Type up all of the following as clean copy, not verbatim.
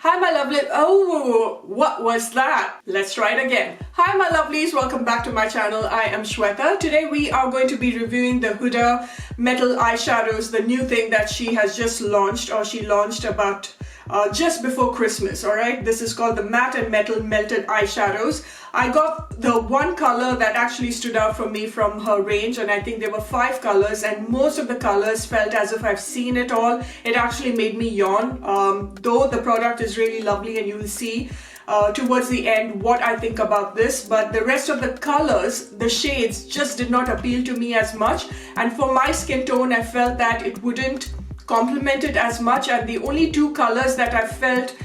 Hi my lovely, oh, what was that? Let's try it again. Hi my lovelies, welcome back to my channel. I am Shweta. Today we are going to be reviewing the Huda metal eyeshadows, the new thing that she has just launched, or she launched about just before Christmas, alright? This is called the Matte and Metal Melted Eyeshadows. I got the one color that actually stood out for me from her range, and I think there were 5 colors, and most of the colors felt as if I've seen it all. It actually made me yawn, though the product is really lovely, and you will see towards the end what I think about this, but the rest of the colors, the shades, just did not appeal to me as much, and for my skin tone I felt that it wouldn't complement it as much. And the only 2 colors that I felt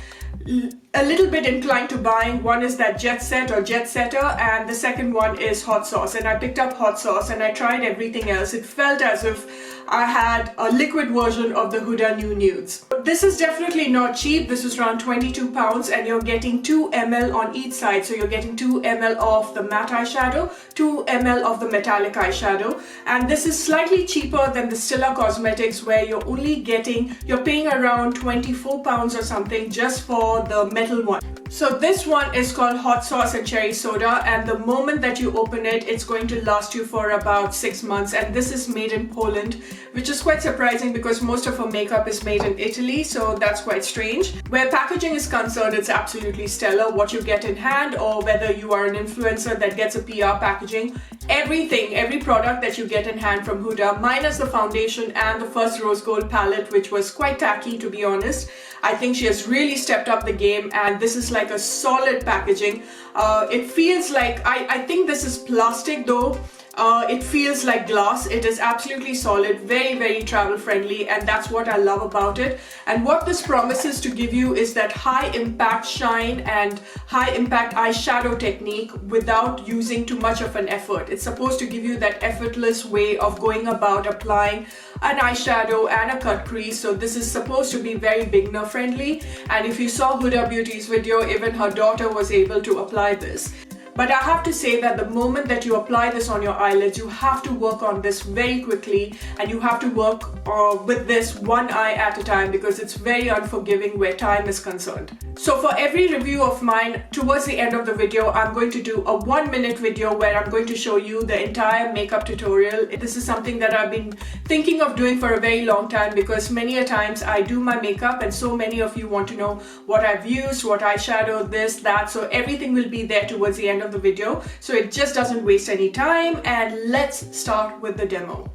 a little bit inclined to buying, one is that Jet Set or Jet Setter, and the second one is Hot Sauce. And I picked up Hot Sauce and I tried everything else. It felt as if I had a liquid version of the Huda New Nudes. This is definitely not cheap. This is around 22 pounds and you're getting 2 ml on each side. So you're getting 2 ml of the matte eyeshadow, 2 ml of the metallic eyeshadow. And this is slightly cheaper than the Stila Cosmetics, where you're paying around 24 pounds or something just for the metal one. So this one is called Hot Sauce and Cherry Soda, and the moment that you open it, it's going to last you for about 6 months. And this is made in Poland, which is quite surprising because most of her makeup is made in Italy, so that's quite strange. Where packaging is concerned, it's absolutely stellar. What you get in hand, or whether you are an influencer that gets a PR packaging, every product that you get in hand from Huda, minus the foundation and the first rose gold palette, which was quite tacky to be honest. I think she has really stepped up the game, and this is like a solid packaging. It feels like, I think this is plastic though. It feels like glass. It is absolutely solid, very travel friendly, and that's what I love about it. And what this promises to give you is that high impact shine and high impact eyeshadow technique without using too much of an effort. It's supposed to give you that effortless way of going about applying an eyeshadow and a cut crease. So this is supposed to be very beginner friendly, and if you saw Huda Beauty's video, even her daughter was able to apply this. But I have to say that the moment that you apply this on your eyelids, you have to work on this very quickly, and you have to work with this one eye at a time, because it's very unforgiving where time is concerned. So for every review of mine, towards the end of the video, I'm going to do a 1-minute video where I'm going to show you the entire makeup tutorial. This is something that I've been thinking of doing for a very long time, because many a times I do my makeup and so many of you want to know what I've used, what eyeshadow, this, that. So everything will be there towards the end of the video, so it just doesn't waste any time. And let's start with the demo.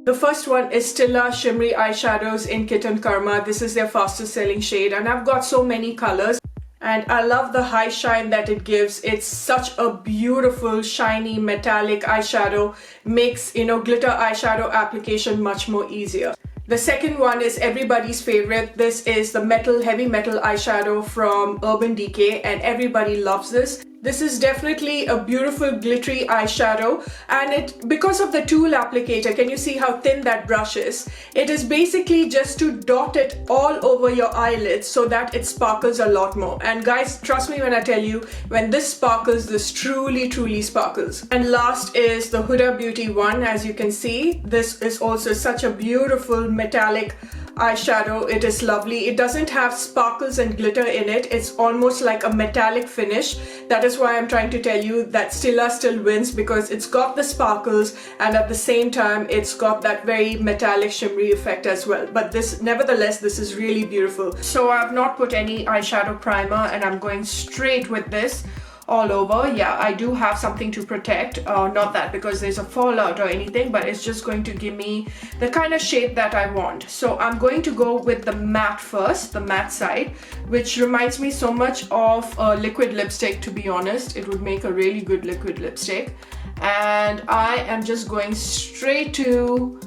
The first one is Stila Shimmery Eyeshadows in Kitten Karma. This is their fastest selling shade, and I've got so many colors. And I love the high shine that it gives. It's such a beautiful, shiny, metallic eyeshadow. Makes, glitter eyeshadow application much more easier. The second one is everybody's favorite. This is the heavy metal eyeshadow from Urban Decay, and everybody loves this. This is definitely a beautiful glittery eyeshadow, and because of the tool applicator, can you see how thin that brush is? It is basically just to dot it all over your eyelids so that it sparkles a lot more. And guys, trust me when I tell you, when this sparkles, this truly sparkles. And last is the Huda Beauty one. As you can see, this is also such a beautiful metallic eyeshadow. It is lovely. It doesn't have sparkles and glitter in it. It's almost like a metallic finish. That is why I'm trying to tell you that Stila still wins, because it's got the sparkles and at the same time it's got that very metallic shimmery effect as well. But nevertheless, this is really beautiful. So I've not put any eyeshadow primer, and I'm going straight with this all over. Yeah, I do have something to protect, not that because there's a fallout or anything, but it's just going to give me the kind of shape that I want. So I'm going to go with the matte first, the matte side, which reminds me so much of a liquid lipstick, to be honest. It would make a really good liquid lipstick. And I am just going straight to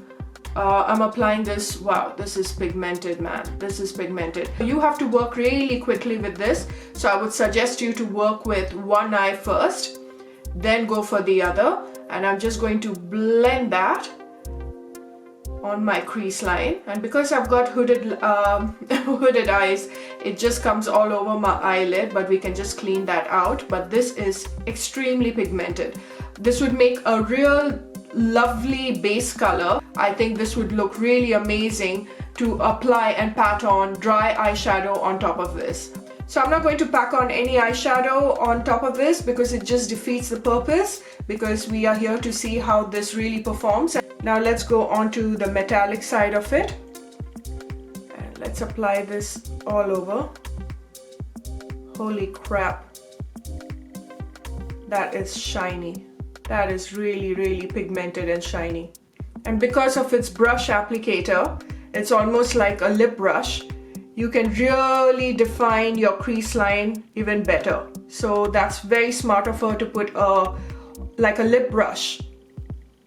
I'm applying this. Wow, this is pigmented, man. This is pigmented. You have to work really quickly with this, so I would suggest you to work with one eye first, then go for the other. And I'm just going to blend that on my crease line, and because I've got hooded eyes, it just comes all over my eyelid, but we can just clean that out. But this is extremely pigmented. This would make a real lovely base color, I think this would look really amazing to apply and pat on dry eyeshadow on top of this. So I'm not going to pack on any eyeshadow on top of this because it just defeats the purpose, because we are here to see how this really performs. Now let's go on to the metallic side of it. And let's apply this all over. Holy crap. That is shiny. That is really, really pigmented and shiny. And because of its brush applicator, it's almost like a lip brush. You can really define your crease line even better. So that's very smart of her to put like a lip brush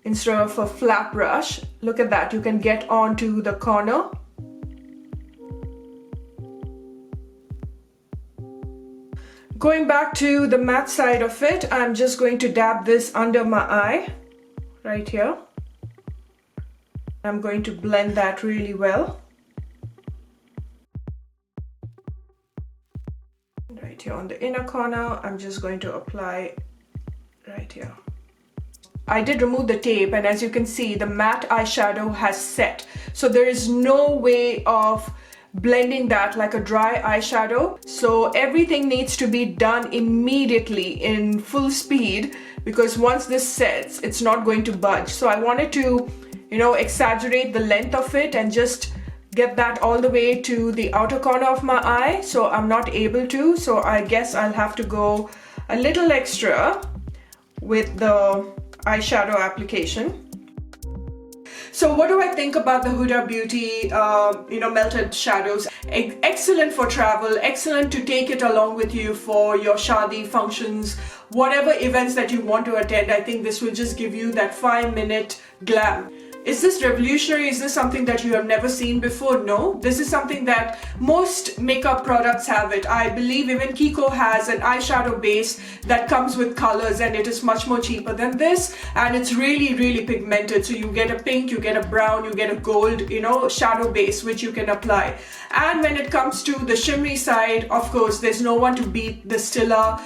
instead of a flat brush. Look at that, you can get onto the corner. Going back to the matte side of it, I'm just going to dab this under my eye, right here. I'm going to blend that really well. Right here on the inner corner, I'm just going to apply right here. I did remove the tape, and as you can see, the matte eyeshadow has set. So there is no way of blending that like a dry eyeshadow. So everything needs to be done immediately in full speed, because once this sets, it's not going to budge. So I wanted to, you know, exaggerate the length of it and just get that all the way to the outer corner of my eye. So I'm not able to, so I guess I'll have to go a little extra with the eyeshadow application. So what do I think about the Huda Beauty, melted shadows? Excellent for travel, excellent to take it along with you for your shadi functions, whatever events that you want to attend. I think this will just give you that 5-minute glam. Is this revolutionary? Is this something that you have never seen before? No, this is something that most makeup products have it. I believe even Kiko has an eyeshadow base that comes with colors, and it is much more cheaper than this, and it's really, really pigmented. So you get a pink, you get a brown, you get a gold, shadow base which you can apply. And when it comes to the shimmery side, of course, there's no one to beat the Stila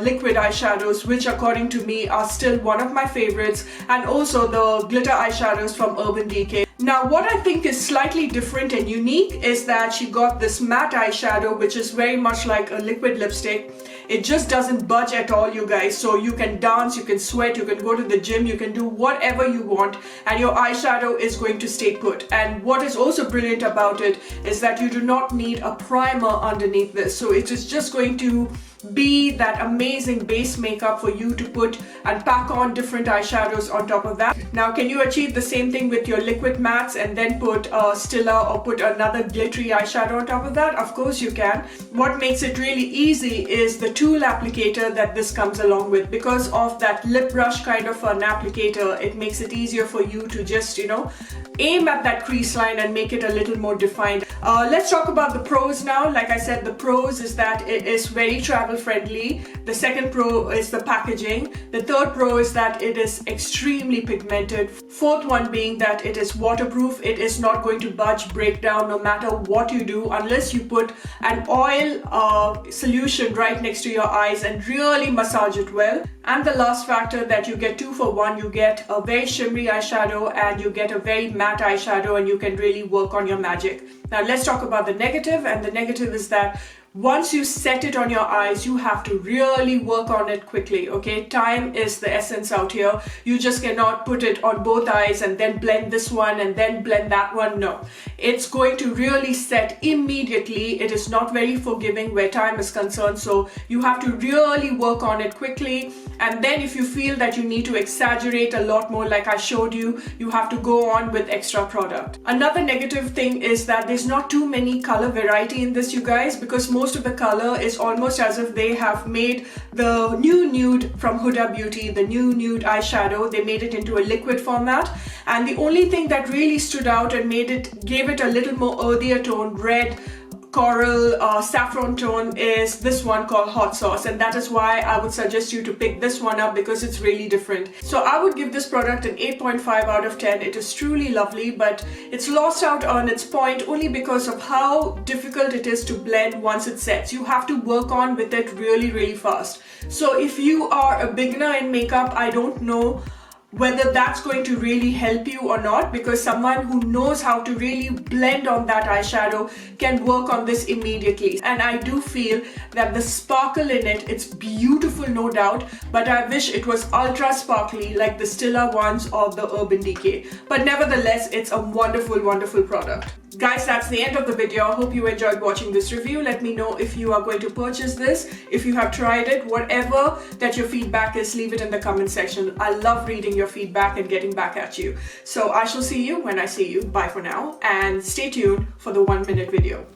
liquid eyeshadows, which according to me are still one of my favorites, and also the glitter eyeshadows from Urban Decay. Now what I think is slightly different and unique is that she got this matte eyeshadow, which is very much like a liquid lipstick. It just doesn't budge at all, you guys. So you can dance, you can sweat, you can go to the gym, you can do whatever you want, and your eyeshadow is going to stay put. And what is also brilliant about it is that you do not need a primer underneath this. So it is just going to be that amazing base makeup for you to put and pack on different eyeshadows on top of that. Now, can you achieve the same thing with your liquid mattes and then put Stila or put another glittery eyeshadow on top of that? Of course you can. What makes it really easy is the tool applicator that this comes along with. Because of that lip brush kind of an applicator, it makes it easier for you to just, aim at that crease line and make it a little more defined. Let's talk about the pros now. Like I said, the pros is that it is very travel friendly. The second pro is the packaging. The third pro is that it is extremely pigmented. Fourth one being that it is waterproof. It is not going to budge, break down no matter what you do, unless you put an oil solution right next to your eyes and really massage it well. And the last factor, that you get 2 for 1. You get a very shimmery eyeshadow and you get a very matte eyeshadow, and you can really work on your magic. Now let's talk about the negative, and the negative is that once you set it on your eyes, you have to really work on it quickly, okay? Time is the essence out here. You just cannot put it on both eyes and then blend this one and then blend that one. No, it's going to really set immediately. It is not very forgiving where time is concerned, so you have to really work on it quickly. And then if you feel that you need to exaggerate a lot more, like I showed you, you have to go on with extra product. Another negative thing is that there's not too many color variety in this, you guys, because most of the color is almost as if they have made the new nude from Huda Beauty, the new nude eyeshadow, they made it into a liquid format. And the only thing that really stood out and gave it a little more earthier tone, red, coral, saffron tone, is this one called Hot Sauce, and that is why I would suggest you to pick this one up, because it's really different. So I would give this product an 8.5 out of 10. It is truly lovely, but it's lost out on its point only because of how difficult it is to blend once it sets. You have to work on with it really, really fast. So if you are a beginner in makeup, I don't know whether that's going to really help you or not, because someone who knows how to really blend on that eyeshadow can work on this immediately. And I do feel that the sparkle in it, it's beautiful, no doubt, but I wish it was ultra sparkly like the Stila ones or the Urban Decay. But nevertheless, it's a wonderful, wonderful product. Guys, that's the end of the video. I hope you enjoyed watching this review. Let me know if you are going to purchase this, if you have tried it, whatever that your feedback is, leave it in the comment section. I love reading your feedback and getting back at you. So I shall see you when I see you. Bye for now, and stay tuned for the 1 minute video.